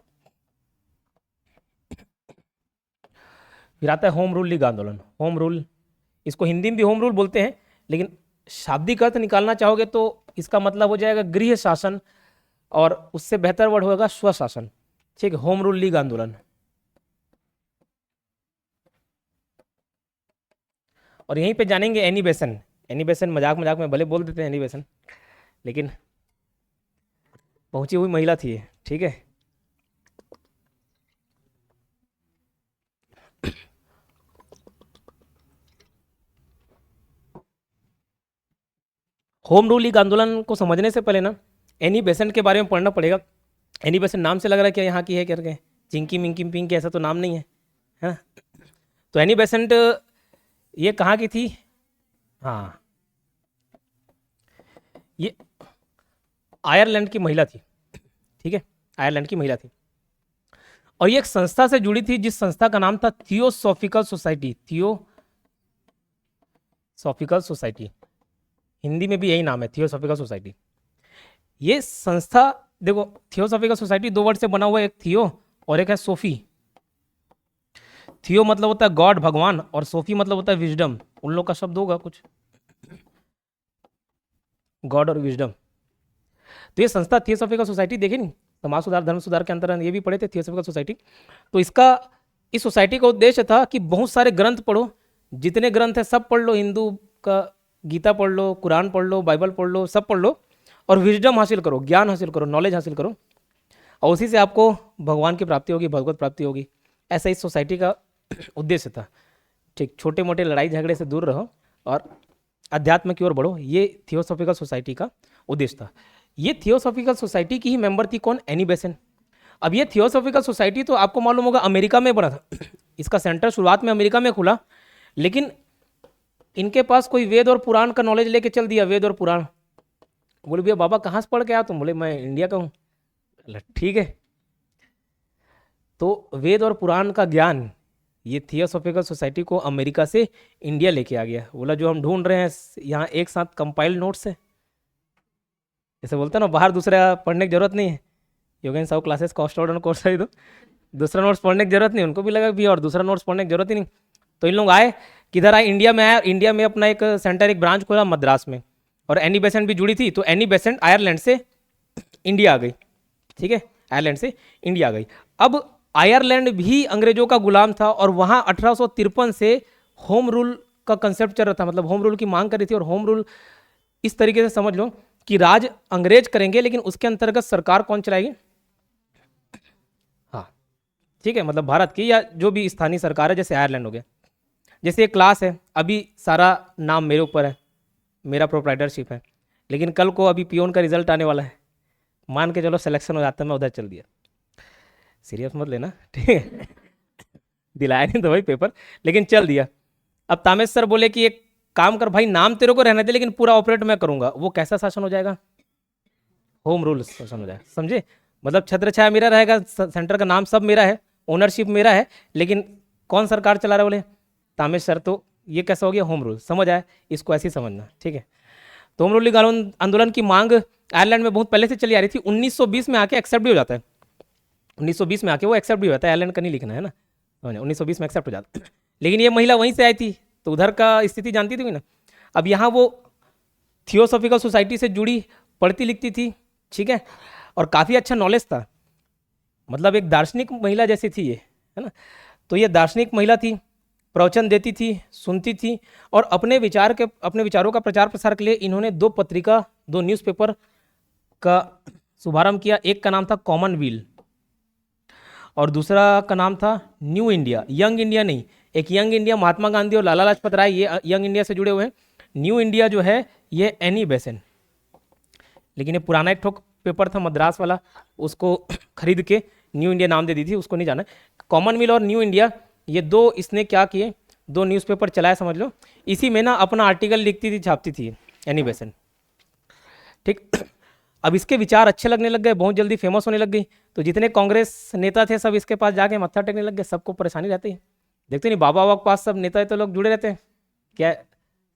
फिर आता है होम रूल लीग आंदोलन। होम रूल, इसको हिंदी में भी होम रूल बोलते हैं, लेकिन शाब्दिक अर्थ निकालना चाहोगे तो इसका मतलब हो जाएगा गृह शासन, और उससे बेहतर वर्ड होगा स्वशासन, ठीक है। होम रूल लीग आंदोलन, और यहीं पे जानेंगे एनी बेसन। एनी बेसन मजाक मजाक में भले बोल देते हैं एनी बेसन, लेकिन पहुंची हुई महिला थी ये, ठीक है। होम रूल लीग आंदोलन को समझने से पहले ना एनी बेसेंट के बारे में पढ़ना पड़ेगा। एनी बेसेंट नाम से लग रहा है कि यहाँ की है करके, चिंकी मिंकी पिंकी ऐसा तो नाम नहीं है ना। तो एनी बेसेंट ये कहाँ की थी, हाँ ये आयरलैंड की महिला थी, ठीक है, आयरलैंड की महिला थी। और ये एक संस्था से जुड़ी थी, जिस संस्था का नाम था theosophical society. Theosophical society, Hindi में भी यही नाम है, थियोसॉफिकल सोसाइटी। ये संस्था देखो, थियोसॉफिकल सोसाइटी दो वर्ड से बना हुआ है, एक थियो और एक है सोफी। थियो मतलब होता है गॉड, भगवान, और सोफी मतलब होता है विजडम, उन लोग का शब्द होगा कुछ, गॉड और विजडम। तो ये संस्था थियोसॉफिकल सोसाइटी, देखी नहीं, समाज सुधार धर्म सुधार के अंतर्गत ये भी पढ़े थे, थियोसॉफिकल सोसाइटी। तो इस सोसाइटी का उद्देश्य था कि बहुत सारे ग्रंथ पढ़ो, जितने ग्रंथ है सब पढ़ लो, हिंदू का गीता पढ़ लो, कुरान पढ़ लो, बाइबल पढ़ लो, सब पढ़ लो, और विजडम हासिल करो, ज्ञान हासिल करो, नॉलेज हासिल करो, और उसी से आपको भगवान की प्राप्ति होगी, भगवत प्राप्ति होगी। ऐसा इस सोसाइटी का उद्देश्य था, ठीक। छोटे मोटे लड़ाई झगड़े से दूर रहो और अध्यात्म की ओर बढ़ो, ये थियोसॉफिकल सोसाइटी का उद्देश्य था। ये थियोसॉफिकल सोसाइटी की ही मेंबर थी कौन, एनी बेसेंट। अब ये थियोसॉफिकल सोसाइटी तो आपको मालूम होगा अमेरिका में बना था, इसका सेंटर शुरुआत में अमेरिका में खुला, लेकिन इनके पास कोई वेद और पुराण का नॉलेज लेके चल दिया, वेद और पुराण। बोले भैया बाबा कहाँ से पढ़ के आया तुम, बोले मैं इंडिया का हूँ, ठीक है। तो वेद और पुराण का ज्ञान ये थियोसॉफिकल सोसाइटी को अमेरिका से इंडिया लेके आ गया। बोला जो हम ढूंढ रहे हैं यहाँ एक साथ कंपाइल्ड नोट्स है, जैसे बोलते हैं ना बाहर दूसरा पढ़ने की जरूरत नहीं है, Yogendra Sahu classes cost order course है, तो दूसरा नोट्स पढ़ने की जरूरत नहीं, उनको भी लगा भी और दूसरा नोट्स पढ़ने की जरूरत ही नहीं। तो इन लोग आए, किधर आए, इंडिया में आए, इंडिया में अपना एक सेंटर, एक ब्रांच खोला मद्रास में, और एनी बेसेंट भी जुड़ी थी, तो एनी बेसेंट आयरलैंड से इंडिया आ गई, ठीक है, आयरलैंड से इंडिया आ गई। अब आयरलैंड भी अंग्रेजों का गुलाम था, और वहाँ 1853 से होम रूल का कंसेप्ट चल रहा था, मतलब होम रूल की मांग कर रही थी। और होम रूल इस तरीके से समझ लो कि राज अंग्रेज करेंगे, लेकिन उसके अंतर्गत सरकार कौन चलाएगी, हाँ, ठीक है, मतलब भारत की या जो भी स्थानीय सरकार है, जैसे आयरलैंड हो गया। जैसे एक क्लास है, अभी सारा नाम मेरे ऊपर है, मेरा प्रोप्राइटरशिप है, लेकिन कल को अभी पियोन का रिजल्ट आने वाला है, मान के चलो सिलेक्शन हो जाता है, मैं उधर चल दिया, सीरियस मत लेना, ठीक है, दिलाया नहीं तो भाई पेपर, लेकिन चल दिया। अब तामेश सर बोले कि एक काम कर भाई, नाम तेरे को रहने दे, लेकिन पूरा ऑपरेट मैं करूंगा। वो कैसा शासन हो जाएगा, होम रूल शासन हो जाएगा, समझे, मतलब छत्र छाया मेरा रहेगा, सेंटर का नाम सब मेरा है, ओनरशिप मेरा है, लेकिन कौन सरकार चला रहा है, बोले तामेश सर। तो ये कैसा हो गया, होम रूल, समझ आया, इसको ऐसे ही समझना, ठीक है। तो होम रूल आंदोलन की मांग आयरलैंड में बहुत पहले से चली आ रही थी, 1920 में आके एक्सेप्ट भी हो जाता है, 1920 में आके वो एक्सेप्ट भी हो जाता है, आयरलैंड का नहीं लिखना है ना, 1920 में एक्सेप्ट हो जाता है। लेकिन ये महिला वहीं से आई थी, तो उधर का स्थिति जानती थी ना। अब यहाँ वो थियोसॉफिकल सोसाइटी से जुड़ी, पढ़ती लिखती थी, ठीक है, और काफ़ी अच्छा नॉलेज था, मतलब एक दार्शनिक महिला जैसी थी ये, है ना। तो ये दार्शनिक महिला थी, प्रवचन देती थी, सुनती थी, और अपने विचारों का प्रचार प्रसार के लिए इन्होंने 2 पत्रिका, 2 न्यूज़पेपर का शुभारंभ किया। एक का नाम था कॉमनवेल्थ, और दूसरा का नाम था न्यू इंडिया। यंग इंडिया नहीं, एक यंग इंडिया महात्मा गांधी और लाला लाजपत राय, ये यंग इंडिया से जुड़े हुए हैं। न्यू इंडिया जो है ये एनी बेसेंट, लेकिन ये पुराना एक ठोक पेपर था मद्रास वाला, उसको खरीद के न्यू इंडिया नाम दे दी थी, उसको नहीं जाना। कॉमनवेल्थ और न्यू इंडिया, ये 2 इसने क्या किए, 2 न्यूज़पेपर चलाए, समझ लो। इसी में ना अपना आर्टिकल लिखती थी, छापती थी एनी बेसेंट, ठीक। अब इसके विचार अच्छे लगने लग गए, बहुत जल्दी फेमस होने लग गई, तो जितने कांग्रेस नेता थे सब इसके पास जाके मत्था टेकने लग गए। सबको परेशानी रहती है, देखते नहीं बाबा के पास सब नेता तो लोग जुड़े रहते हैं, क्या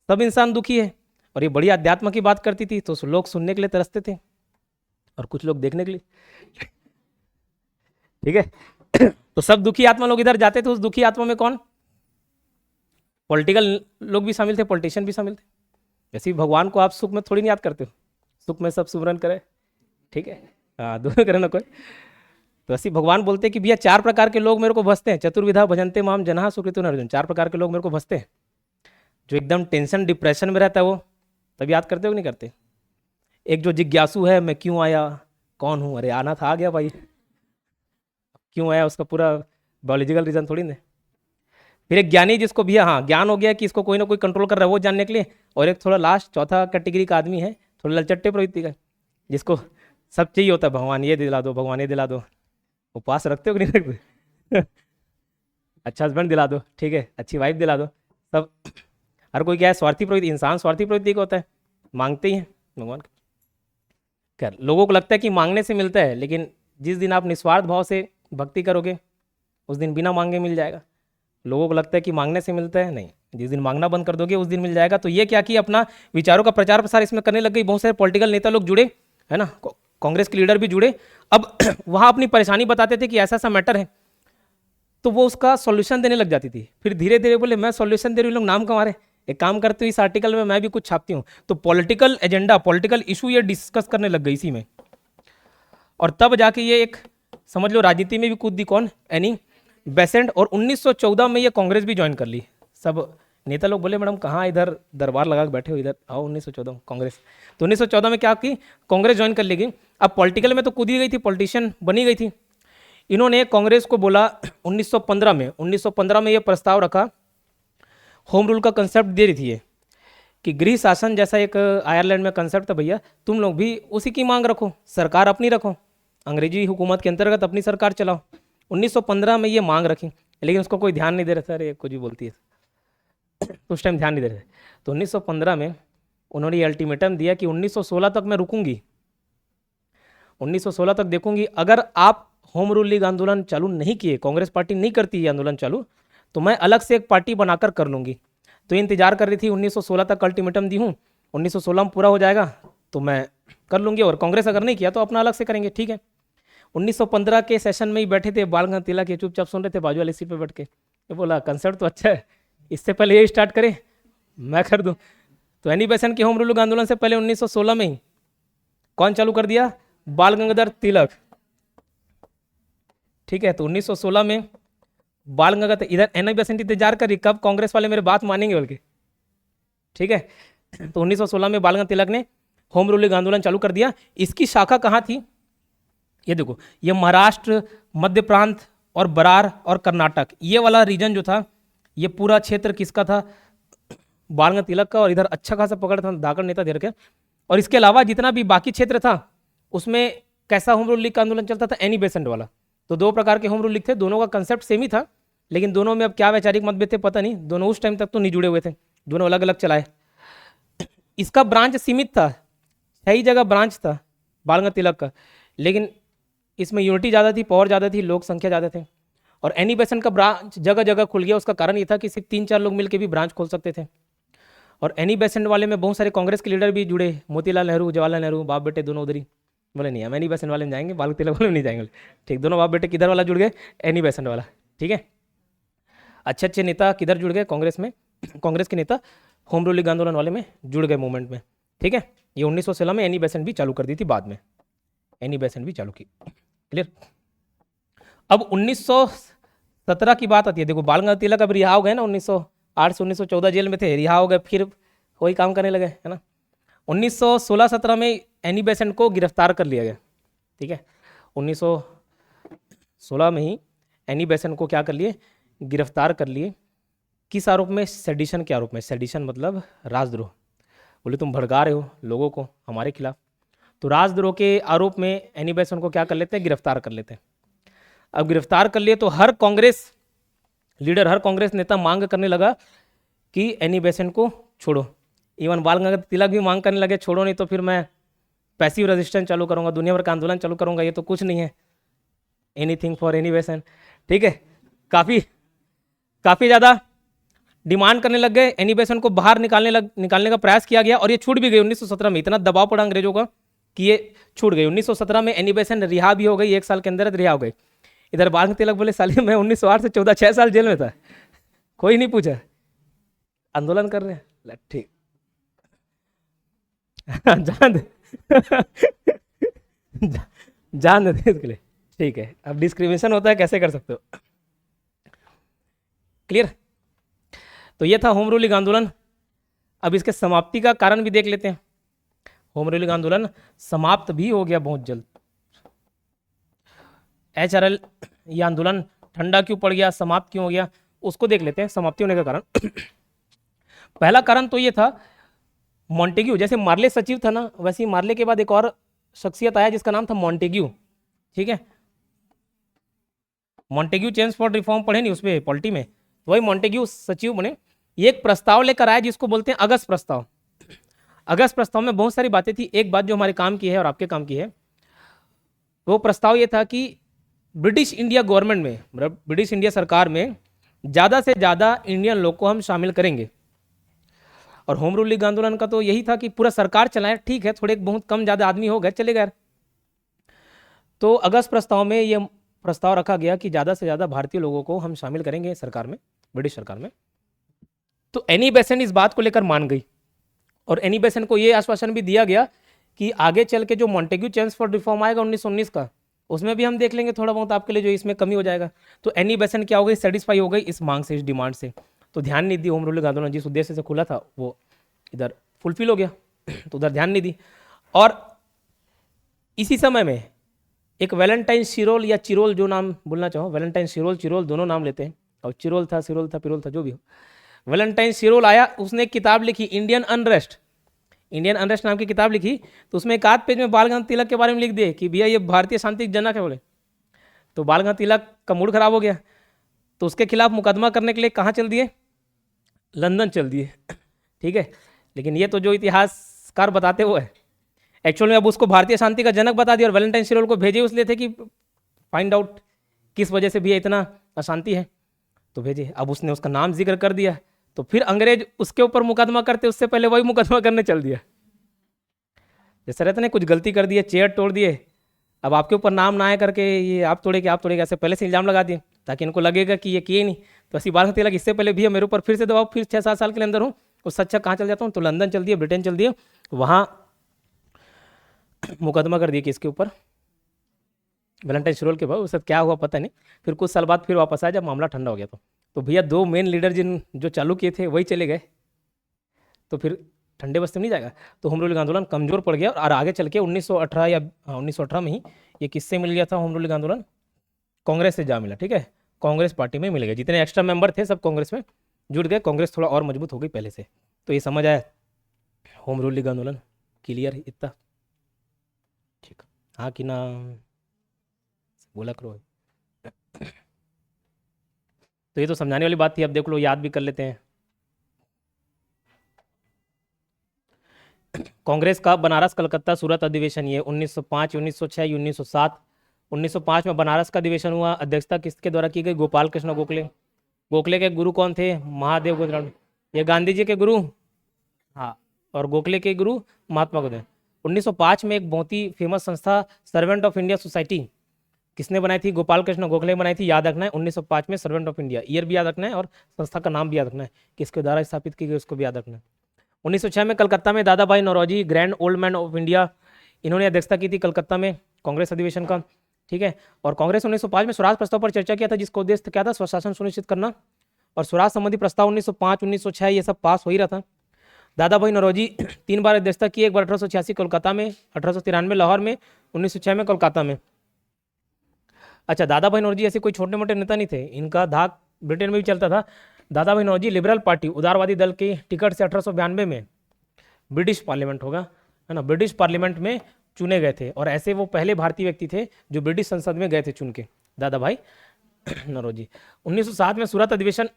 सब इंसान दुखी है। और ये बड़ी अध्यात्म की बात करती थी, तो लोग सुनने के लिए तरसते थे, और कुछ लोग देखने के लिए, ठीक है। तो सब दुखी आत्मा लोग इधर जाते थे। उस दुखी आत्मा में कौन, पॉलिटिकल लोग भी शामिल थे, पॉलिटिशियन भी शामिल थे। वैसे ही भगवान को आप सुख में थोड़ी नहीं याद करते हो, सुख में सब सुमरन करे, ठीक है, हाँ, दोनों करे ना कोई। तो ऐसे भगवान बोलते हैं कि भैया 4 प्रकार के लोग मेरे को भजते हैं, चतुर्विधा भजनते माम जनाः सुकृतो अर्जुन। 4 प्रकार के लोग मेरे को भजते हैं। जो एकदम टेंशन डिप्रेशन में रहता है वो तब याद करते हो कि नहीं करते। एक जो जिज्ञासु है, मैं क्यों आया, कौन हूँ, अरे आना था, आ गया भाई, क्यों आया उसका पूरा बायोलॉजिकल रीजन थोड़ी ना। फिर एक ज्ञानी, जिसको भैया हाँ ज्ञान हो गया कि इसको कोई ना कोई कंट्रोल कर रहा है, वो जानने के लिए। और एक थोड़ा लास्ट चौथा कैटेगरी का आदमी है, थोड़ा ललचट्टे प्रवृत्ति का, जिसको सब चाहिए होता है, भगवान ये दिला दो, भगवान ये दिला दो। उपवास रखते हो कि नहीं रखते अच्छा हस्बैंड दिला दो, ठीक है, अच्छी वाइफ दिला दो, सब। हर कोई क्या है, स्वार्थी प्रवृत्ति, इंसान स्वार्थी प्रवृत्ति का होता है, मांगते ही हैं भगवान। खैर, लोगों को लगता है कि मांगने से मिलता है, लेकिन जिस दिन आप निस्वार्थ भाव से भक्ति करोगे उस दिन बिना मांगे मिल जाएगा। लोगों को लगता है कि मांगने से मिलता है, नहीं, जिस दिन मांगना बंद कर दोगे उस दिन मिल जाएगा। तो ये क्या कि अपना विचारों का प्रचार प्रसार इसमें करने लग गई। बहुत सारे पॉलिटिकल नेता लोग जुड़े, है ना, कांग्रेस के लीडर भी जुड़े। अब वहाँ अपनी परेशानी बताते थे कि ऐसा ऐसा मैटर है, तो वो उसका सॉल्यूशन देने लग जाती थी। फिर धीरे धीरे बोले मैं सॉल्यूशन दे रही हूँ, लोग नाम कमा रहे, एक काम करते हुए इस आर्टिकल में मैं भी कुछ छापती हूँ। तो पॉलिटिकल एजेंडा, पॉलिटिकल इशू ये डिस्कस करने लग गई इसी में। और तब जाके ये एक समझ लो राजनीति में भी कूद दी, कौन, एनी बेसेंट। और 1914 में ये कांग्रेस भी ज्वाइन कर ली। सब नेता लोग बोले मैडम कहाँ इधर दरबार लगा के बैठे हो, इधर आओ 1914 कांग्रेस। तो 1914 में क्या की, कांग्रेस ज्वाइन कर लेगी। अब पॉलिटिकल में तो कूदी गई थी, पॉलिटिशियन बनी गई थी। इन्होंने कांग्रेस को बोला 1915 में ये प्रस्ताव रखा, होम रूल का कंसेप्ट दे रही थी ये, कि गृह शासन जैसा एक आयरलैंड में कंसेप्ट था, भैया तुम लोग भी उसी की मांग रखो, सरकार अपनी रखो, अंग्रेजी हुकूमत के अंतर्गत अपनी सरकार चलाओ। 1915 में ये मांग रखी, लेकिन उसको कोई ध्यान नहीं दे रहा था, अरे कुछ भी बोलती है, तो उस टाइम ध्यान नहीं दे रहे। तो 1915 में उन्होंने ये अल्टीमेटम दिया कि 1916 तक मैं रुकूंगी, 1916 तक देखूंगी, अगर आप होम रूल लीग आंदोलन चालू नहीं किए, कांग्रेस पार्टी नहीं करती ये आंदोलन चालू, तो मैं अलग से एक पार्टी बनाकर कर लूंगी। तो इंतजार कर रही थी, 1916 तक अल्टीमेटम दी हूँ, 1916 में पूरा हो जाएगा तो मैं कर लूंगी, और कांग्रेस अगर नहीं किया तो अपना अलग से करेंगे, ठीक है। 1915 के सेशन में ही बैठे थे, बाल तिलक के चुपचाप सुन रहे थे बाजू वाली सीट पर बैठ के। ये बोला कंसेप्ट तो अच्छा है, इससे पहले ये स्टार्ट करें, मैं कर दूं। तो एनी बेसेंट के होम रूल आंदोलन से पहले 1916 में ही कौन चालू कर दिया? बाल गंगाधर तिलक। ठीक है, तो 1916 में बाल गंगाधर, इधर एनी बेसेंट इंतजार करिए कब कांग्रेस वाले मेरे बात मानेंगे बल्कि। ठीक है, तो 1916 में बाल गंगाधर तिलक ने होम रूलिंग आंदोलन चालू कर दिया। इसकी शाखा कहाँ थी? ये देखो, ये महाराष्ट्र, मध्य प्रांत और बरार और कर्नाटक, ये वाला रीजन जो था, ये पूरा क्षेत्र किसका था? बाल गंगाधर तिलक का। और इधर अच्छा खासा पकड़ था धाकड़ नेता धीर के। और इसके अलावा जितना भी बाकी क्षेत्र था उसमें कैसा होम रूल लीग का आंदोलन चलता था? एनी बेसेंट वाला। तो दो प्रकार के होम रूल लीग थे, दोनों का कंसेप्ट सेम ही था, लेकिन दोनों में अब क्या वैचारिक मतभेद थे पता नहीं, दोनों उस टाइम तक तो नहीं जुड़े हुए थे, दोनों अलग अलग चलाए। इसका ब्रांच सीमित था, सही जगह ब्रांच था बाल गंगाधर तिलक का, लेकिन इसमें यूनिटी ज़्यादा थी, पावर ज़्यादा थी, लोक संख्या ज़्यादा थे। और एनी बेसेंट का ब्रांच जगह जगह खुल गया, उसका कारण ये था कि सिर्फ 3-4 लोग मिलकर भी ब्रांच खोल सकते थे। और एनी बेसेंट वाले में बहुत सारे कांग्रेस के लीडर भी जुड़े, मोतीलाल नेहरू, जवाहरलाल नेहरू, बाप बेटे दोनों उधर ही। बोले नहीं हम एनी बेसेंट वाले में जाएंगे, बाल तिलक वाले में नहीं जाएंगे। ठीक, दोनों बाप बेटे किधर वाला जुड़ गए? एनी बेसेंट वाला। ठीक है, अच्छे अच्छे नेता किधर जुड़ गए? कांग्रेस में, कांग्रेस के नेता होम रूलिंग आंदोलन वाले में जुड़ गए मूवमेंट में। ठीक है, ये 1916 में एनी बेसेंट भी चालू कर दी थी, बाद में एनी बेसेंट भी चालू की। क्लियर? अब 1917 की बात आती है। देखो, बाल गंगाधर तिलक अब रिहा हो गए ना, 1908 से 1914 जेल में थे, रिहा हो गए, फिर वही काम करने लगे, है ना। 1916-17 में एनी बेसेंट को गिरफ्तार कर लिया गया। ठीक है, 1916 में ही एनी बेसेंट को क्या कर लिए? गिरफ्तार कर लिए। किस आरोप में? सेडिशन के आरोप में। सेडिशन मतलब राजद्रोह। बोले तुम भड़का रहे हो लोगों को हमारे खिलाफ, तो राजद्रोह के आरोप में एनी बेसेंट को क्या कर लेते हैं? गिरफ्तार कर लेते हैं। अब गिरफ्तार कर लिए तो हर कांग्रेस लीडर, हर कांग्रेस नेता मांग करने लगा कि एनी बेसेंट को छोड़ो। इवन बाल गंगाधर तिलक भी मांग करने लगे, छोड़ो नहीं तो फिर मैं पैसिव रेजिस्टेंस चालू करूंगा, दुनिया भर का आंदोलन चालू करूंगा, ये तो कुछ नहीं है, एनीथिंग फॉर एनी बेसेंट। ठीक है, काफ़ी ज़्यादा डिमांड करने लग गए। एनी बेसेंट को बाहर निकालने का प्रयास किया गया और ये छूट भी गई 1917 में। इतना दबाव पड़ा अंग्रेजों का कि ये छूट गई। 1917 में एनी बेसेंट रिहा भी हो गई, 1 साल के अंदर रिहा हो गई। इधर बाल गंगाधर तिलक बोले साले मैं 1908 से 14 6 साल जेल में था, कोई नहीं पूछा, आंदोलन कर रहे हैं। ठीक जान दे जान दे इसके लिए। ठीक है, अब डिस्क्रिमिनेशन होता है, कैसे कर सकते हो? क्लियर? तो ये था होम रूलिंग आंदोलन। अब इसके समाप्ति का कारण भी देख लेते हैं। होम रूलिंग आंदोलन समाप्त भी हो गया बहुत जल्द। HRL ये आंदोलन ठंडा क्यों पड़ गया, समाप्त क्यों हो गया, उसको देख लेते हैं समाप्ति होने का कारण। पहला कारण तो ये था, मॉन्टेग्यू, जैसे मार्ले सचिव था ना, वैसे ही मार्ले के बाद एक और शख्सियत आया जिसका नाम था मॉन्टेग्यू। ठीक है, मॉन्टेग्यू चेंज फॉर रिफॉर्म पढ़े नहीं उसमें पॉलिटी में, वही मॉन्टेग्यू सचिव बने। ये एक प्रस्ताव लेकर आया जिसको बोलते हैं अगस्त प्रस्ताव। अगस्त प्रस्ताव में बहुत सारी बातें थी। एक बात जो हमारे काम की है और आपके काम की है, वो प्रस्ताव ये था कि ब्रिटिश इंडिया गवर्नमेंट में, मतलब ब्रिटिश इंडिया सरकार में ज़्यादा से ज़्यादा इंडियन लोग को हम शामिल करेंगे। और होम रूलिंग आंदोलन का तो यही था कि पूरा सरकार चलाए, ठीक है थोड़े बहुत कम ज़्यादा आदमी हो गए चले गए। तो अगस्त प्रस्ताव में ये प्रस्ताव रखा गया कि ज़्यादा से ज़्यादा भारतीय लोगों को हम शामिल करेंगे सरकार में, ब्रिटिश सरकार में। तो एनी बेसेंट इस बात को लेकर मान गई और एनी बेसेंट को ये आश्वासन भी दिया गया कि आगे चल के जो मॉन्टेग्यू चेंज फॉर रिफॉर्म आएगा 1919 का, उसमें भी हम देख लेंगे थोड़ा बहुत आपके लिए जो इसमें कमी हो जाएगा। तो एनी बेसेंट क्या हो गई? सेटिस्फाई हो गई इस मांग से, इस डिमांड से। तो ध्यान नहीं दी होम रूलिंग आंदोलन, जिस उद्देश्य से खुला था वो इधर फुलफिल हो गया, तो उधर ध्यान नहीं दी। और इसी समय में एक वैलेंटाइन सिरोल या चिरोल, जो नाम बोलना चाहो, वैलेंटाइन सिरोल चिरोल दोनों नाम लेते हैं, और चिरोल था, सिरोल था, पिरोल था, जो भी हो, वैलेंटाइन सिरोल आया। उसने एक किताब लिखी, इंडियन अनरेस्ट, इंडियन अनरेस्ट नाम की किताब लिखी। तो उसमें एक आध पेज में बाल गंगाधर तिलक के बारे में लिख दिए कि भैया ये भारतीय शांति के जनक है बोले। तो बाल गंगाधर तिलक का मूड खराब हो गया, तो उसके खिलाफ मुकदमा करने के लिए कहाँ चल दिए? लंदन चल दिए। ठीक है, लेकिन ये तो जो इतिहासकार बताते हुए एक्चुअल में अब उसको भारतीय शांति का जनक बता दिया और वैलेंटाइन सिरोल को भेजे इसलिए थे कि फाइंड आउट किस वजह से भी इतना अशांति है, तो भेजे। अब उसने उसका नाम जिक्र कर दिया, तो फिर अंग्रेज उसके ऊपर मुकदमा करते उससे पहले वही मुकदमा करने चल दिया। जैसे रहते ना, कुछ गलती कर दिए, चेयर तोड़ दिए, अब आपके ऊपर नाम ना आए करके ये आप तोड़ेगे ऐसे पहले से इल्जाम लगा दिए ताकि इनको लगेगा कि ये किए नहीं, तो ऐसी बात होती है, इससे पहले भी मेरे ऊपर फिर से दबाव, फिर 6-7 साल के लिए अंदर हूँ, उससे अच्छा कहाँ चल जाता हूँ, तो लंदन चल दिया, ब्रिटेन चल दिया, वहाँ मुकदमा कर दिया किसके ऊपर, वैलेंटाइन शिरोल के बाद। उससे क्या हुआ पता नहीं, फिर कुछ साल बाद फिर वापस आया जब मामला ठंडा हो गया। तो भैया 2 मेन लीडर जिन जो चालू किए थे वही चले गए, तो फिर ठंडे बस्ते में नहीं जाएगा। तो होम रूलिंग आंदोलन कमजोर पड़ गया, और आगे चल के 1918 या 1918 में ही ये किससे मिल गया था होम रूलिंग आंदोलन, कांग्रेस से जा मिला। ठीक है, कांग्रेस पार्टी में मिल गए, जितने एक्स्ट्रा मेंबर थे सब कांग्रेस में जुड़ गए, कांग्रेस थोड़ा और मजबूत हो गई पहले से। तो ये समझ आया होम रूलिंग आंदोलन, क्लियर इतना? ठीक, हाँ कि ना, बोला करो। तो ये तो समझाने वाली बात थी, अब देख लो याद भी कर लेते हैं। कांग्रेस का बनारस कलकत्ता सूरत अधिवेशन, ये 1905, 1906, 1907। 1905 में बनारस का अधिवेशन हुआ, अध्यक्षता किसके द्वारा की गई, गोपाल कृष्ण गोखले। गोखले के गुरु कौन थे, महादेव गोविंद, ये गांधी जी के गुरु, हाँ, और गोखले के गुरु महात्मा गांधी। 1905 में एक बहुत ही फेमस संस्था सर्वेंट ऑफ इंडिया सोसाइटी किसने बनाई थी, गोपाल कृष्ण गोखले बनाई थी, याद रखना है। 1905 में सर्वेंट ऑफ इंडिया, ईयर भी याद रखना है और संस्था का नाम भी याद रखना है, किसके द्वारा स्थापित की गई उसको भी याद रखना है। 1906 में कलकत्ता में Dadabhai Naoroji, grand old man of India, इन्होंने अध्यक्षता की थी कलकत्ता में कांग्रेस अधिवेशन का। ठीक है, और कांग्रेस 1905 में स्वराज प्रस्ताव पर चर्चा किया था, जिसका उद्देश्य क्या था, स्वशासन सुनिश्चित करना, और स्वराज संबंधी प्रस्ताव 1905, 1906 ये सब पास हो ही रहा था। दादा भाई नौरोजी 3 बार अध्यक्षता की, एक बार 1886 कोलकाता में, 1893 लाहौर में, 1906 में कोलकाता में। अच्छा, दादा भाई नौरोजी ऐसे कोई छोटे मोटे नेता नहीं थे, इनका धाक ब्रिटेन में भी चलता था। दादा भाई नौरोजी लिबरल पार्टी उदारवादी दल के टिकट से 1892 में ब्रिटिश पार्लियामेंट होगा, है ना, ब्रिटिश पार्लियामेंट में चुने गए थे, और ऐसे वो पहले भारतीय व्यक्ति थे जो ब्रिटिश संसद में गए थे चुन के, दादा भाई नौरोजी। 1907 में सूरत अधिवेशन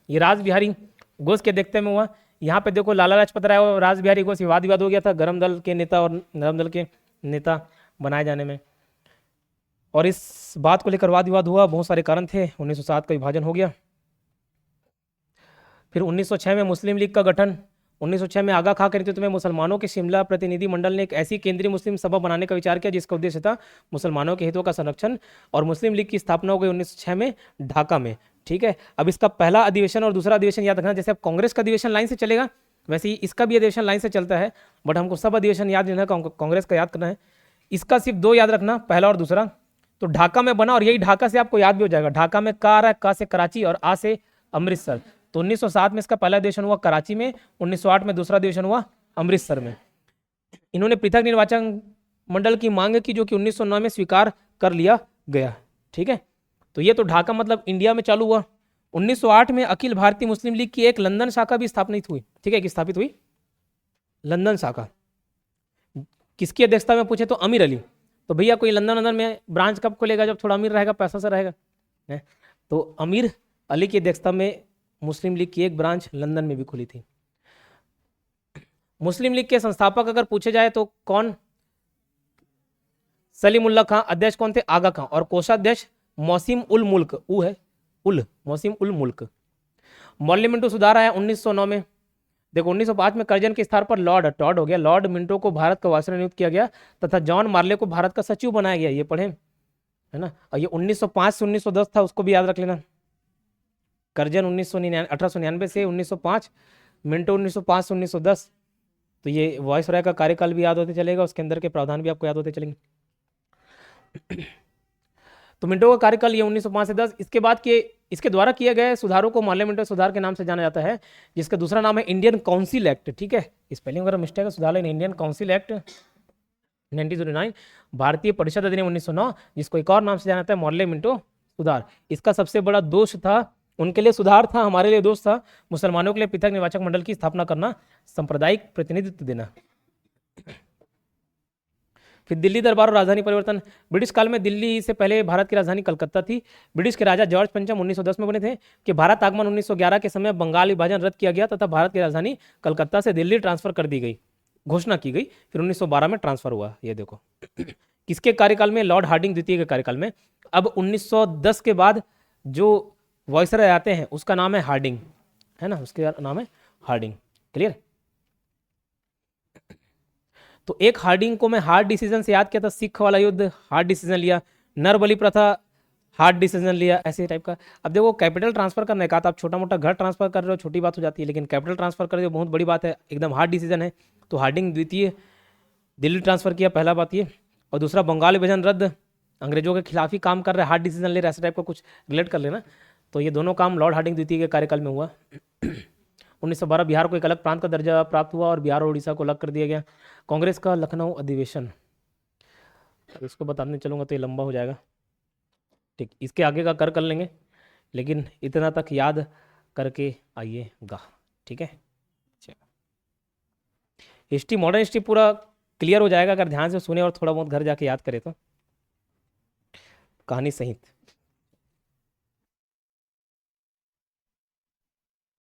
ये राज बिहारी घोष के देखते में हुआ। यहाँ पे देखो लाला लाजपत राय और राज बिहारी घोष विवाद विवाद हो गया था, गरम दल के नेता और नरम दल के नेता बनाए जाने में, और इस बात को लेकर वाद विवाद हुआ, बहुत सारे कारण थे। 1907 का विभाजन हो गया। फिर 1906 में मुस्लिम लीग का गठन। 1906 में आगा खां के नेतृत्व में मुसलमानों के शिमला प्रतिनिधि मंडल ने एक ऐसी केंद्रीय मुस्लिम सभा बनाने का विचार किया जिसका उद्देश्य था मुसलमानों के हितों का संरक्षण, और मुस्लिम लीग की स्थापना हो गई 1906 में ढाका में। ठीक है, अब इसका पहला अधिवेशन और दूसरा अधिवेशन याद रखना, जैसे अब कांग्रेस का अधिवेशन लाइन से चलेगा वैसे ही इसका भी अधिवेशन लाइन से चलता है, बट हमको सब अधिवेशन याद नहीं है, कांग्रेस का याद करना है। इसका सिर्फ 2 याद रखना, पहला और दूसरा। तो ढाका में बना, और यही ढाका से आपको याद भी हो जाएगा, ढाका में का आ रहा है, का से कराची और आ से अमृतसर। तो 1907 में इसका पहला अधिवेशन हुआ कराची में, 1908 में दूसरा अधिवेशन हुआ अमृतसर में। इन्होंने पृथक निर्वाचन मंडल की मांग की, जो कि 1909 में स्वीकार कर लिया गया। ठीक है, तो ये तो ढाका मतलब इंडिया में चालू हुआ। 1908 में अखिल भारतीय मुस्लिम लीग की एक लंदन शाखा भी स्थापित हुई। ठीक है, कि स्थापित हुई लंदन शाखा, किसकी अध्यक्षता में पूछे तो अमीर अली। तो भैया कोई लंदन में ब्रांच कब खोलेगा, जब थोड़ा अमीर रहेगा, पैसा से रहेगा, तो अमीर अली की अध्यक्षता में मुस्लिम लीग की एक ब्रांच लंदन में भी खुली थी। मुस्लिम लीग के संस्थापक अगर पूछे जाए तो कौन, सलीमुल्लाह खां। अध्यक्ष कौन थे, आगा खां, और कोषाध्यक्ष मौसिम उल मुल्क, मौसिम उल मुल्क। मॉर्ले मिंटो सुधार आया 1909 में। देखो 1905 में कर्जन के स्थान पर लॉर्ड टॉड हो गया, लॉर्ड मिंटो को भारत का वायसरॉय नियुक्त किया गया तथा जॉन मार्ले को भारत का सचिव बनाया गया, ये पढ़े है ना। और ये 1905 से 1910 था, उसको भी याद रख लेना। कर्जन 1899 से 1905, मिंटो 1905 से 1910। तो ये वायसरॉय का कार्यकाल भी याद होते चलेगा, उसके अंदर के प्रावधान भी आपको याद होते चलेंगे। तो मिंटो का कार्यकाल ये 1905 से 10। इसके बाद के इसके द्वारा किए गए सुधारों को मॉर्ले मिंटो सुधार के नाम से जाना जाता है, जिसका दूसरा नाम है इंडियन काउंसिल एक्ट। ठीक है, स्पेलिंग वगैरह मिस्टेक है, सुधार लेना। इंडियन काउंसिल एक्ट 1909, भारतीय परिषद अधिनियम 1909, जिसको एक और नाम से जाना जाता है मॉर्ले मिंटो सुधार। इसका सबसे बड़ा दोष था, उनके लिए सुधार था, हमारे लिए दोष था, मुसलमानों के लिए पृथक निर्वाचक मंडल की स्थापना करना, सांप्रदायिक प्रतिनिधित्व देना। फिर दिल्ली दरबार और राजधानी परिवर्तन। ब्रिटिश काल में दिल्ली से पहले भारत की राजधानी कलकत्ता थी। ब्रिटिश के राजा जॉर्ज पंचम 1910 में बने थे कि भारत आगमन 1911 के समय बंगाल विभाजन रद्द किया गया तथा भारत की राजधानी कलकत्ता से दिल्ली ट्रांसफर कर दी गई, घोषणा की गई। फिर 1912 में ट्रांसफर हुआ, ये देखो किसके कार्यकाल में, लॉर्ड हार्डिंग द्वितीय के कार्यकाल में। अब 1910 के बाद जो वायसरॉय आते हैं उसका नाम है हार्डिंग, है ना, उसका नाम है हार्डिंग। क्लियर। तो एक हार्डिंग को मैं हार्ड डिसीजन से याद किया था, सिख वाला युद्ध हार्ड डिसीजन लिया। नरबली प्रथा हार्ड डिसीजन लिया, ऐसे टाइप का। अब देखो कैपिटल ट्रांसफर करने का, तो आप छोटा मोटा घर ट्रांसफर कर रहे हो, छोटी बात हो जाती है, लेकिन कैपिटल ट्रांसफर कर रहे हो, बहुत बड़ी बात है, एकदम हार्ड डिसीजन है। तो हार्डिंग द्वितीय दिल्ली ट्रांसफर किया, पहला बात ये। और दूसरा बंगाल विभाजन रद्द, अंग्रेजों के खिलाफ ही काम कर रहे हैं, हार्ड डिसीजन ले रहे हैं, ऐसे टाइप का कुछ रिलेट कर लेना। तो ये दोनों काम लॉर्ड हार्डिंग द्वितीय के कार्यकाल में हुआ। 1912 बिहार को एक अलग प्रांत का दर्जा प्राप्त हुआ और बिहार और उड़ीसा को अलग कर दिया गया। कांग्रेस का लखनऊ अधिवेशन, अब इसको बताने चलूंगा तो ये लंबा हो जाएगा, ठीक, इसके आगे का कर लेंगे, लेकिन इतना तक याद करके आइएगा, ठीक है। हिस्ट्री, मॉडर्न हिस्ट्री पूरा क्लियर हो जाएगा अगर ध्यान से सुने और थोड़ा बहुत घर जाके याद करें तो, कहानी सहित।